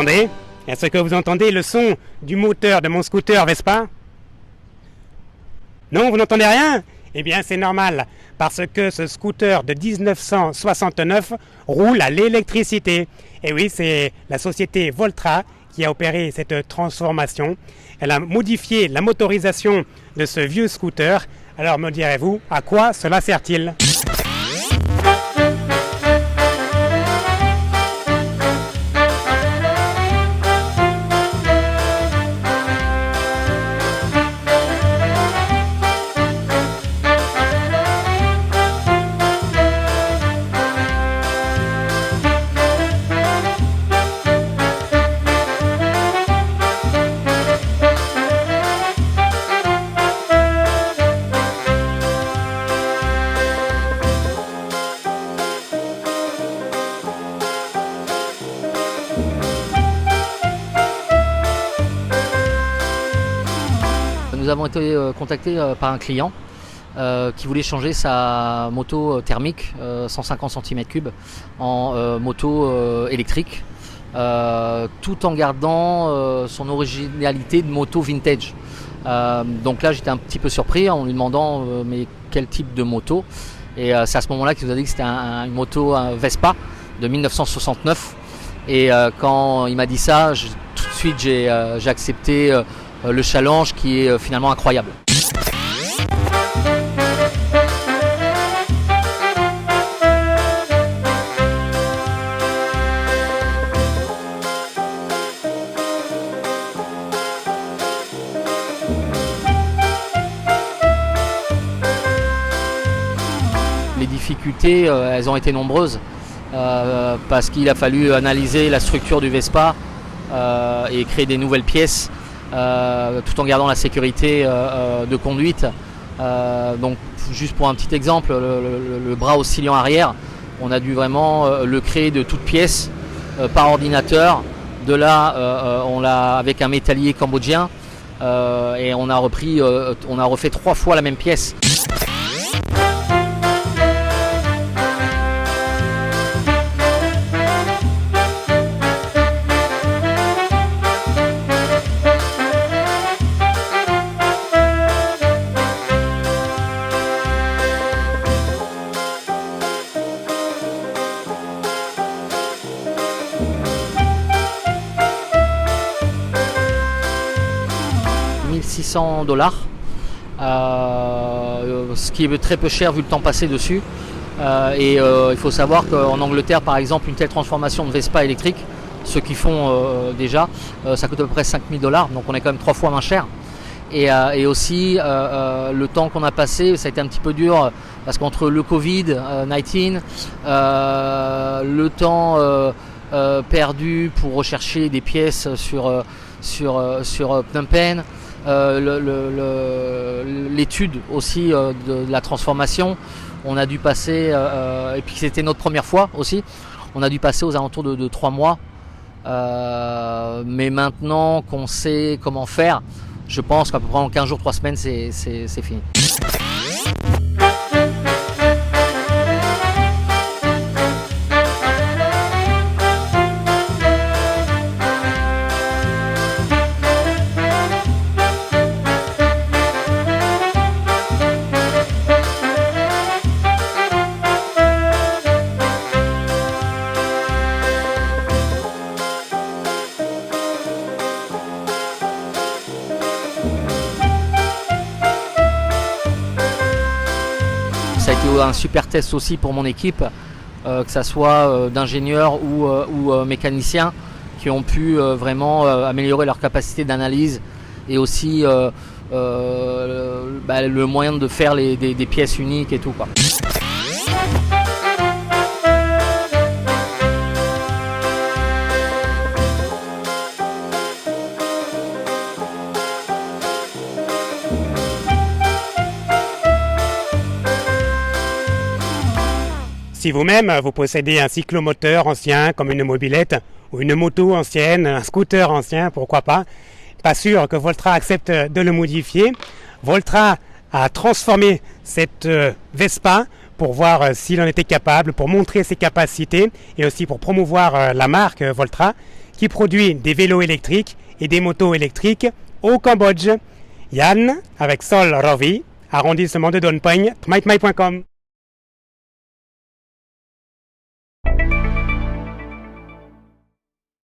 m'entendez? Est-ce que vous entendez le son du moteur de mon scooter Vespa? Non, vous n'entendez rien? Eh bien, c'est normal, parce que ce scooter de 1969 roule à l'électricité. Et oui, c'est la société Voltra qui a opéré cette transformation. Elle a modifié la motorisation de ce vieux scooter. Alors, me direz-vous, à quoi cela sert-il? Nous avons été contactés par un client qui voulait changer sa moto thermique 150 cm3 en moto électrique tout en gardant son originalité de moto vintage. Donc là j'étais un petit peu surpris en lui demandant mais quel type de moto, et c'est à ce moment là qu'il nous a dit que c'était une moto Vespa de 1969, et quand il m'a dit ça, tout de suite j'ai accepté le challenge qui est finalement incroyable. Les difficultés, elles ont été nombreuses parce qu'il a fallu analyser la structure du Vespa et créer des nouvelles pièces tout en gardant la sécurité de conduite. Donc juste pour un petit exemple, le bras oscillant arrière, on a dû vraiment le créer de toutes pièces par ordinateur. De là, on l'a avec un métallier cambodgien et on a refait 3 fois la même pièce. $1600, ce qui est très peu cher vu le temps passé dessus. Et il faut savoir qu'en Angleterre, par exemple, une telle transformation de Vespa électrique, ceux qui font déjà, ça coûte à peu près $5000, donc on est quand même 3 fois moins cher. Et aussi, le temps qu'on a passé, ça a été un petit peu dur parce qu'entre le Covid-19, le temps perdu pour rechercher des pièces sur Phnom Penh, l'étude aussi de la transformation, on a dû passer, et puis c'était notre première fois aussi, on a dû passer aux alentours de 3 mois. Mais maintenant qu'on sait comment faire, je pense qu'à peu près en 15 jours, 3 semaines, c'est fini. Ça a été un super test aussi pour mon équipe, que ce soit d'ingénieurs ou mécaniciens qui ont pu vraiment améliorer leur capacité d'analyse et aussi le moyen de faire des pièces uniques et tout, quoi. Si vous-même, vous possédez un cyclomoteur ancien comme une mobilette ou une moto ancienne, un scooter ancien, pourquoi pas sûr que Voltra accepte de le modifier. Voltra a transformé cette Vespa pour voir s'il en était capable, pour montrer ses capacités et aussi pour promouvoir la marque Voltra qui produit des vélos électriques et des motos électriques au Cambodge. Yann, avec Sol Rovi, arrondissement de Don Peng, tmaitmai.com.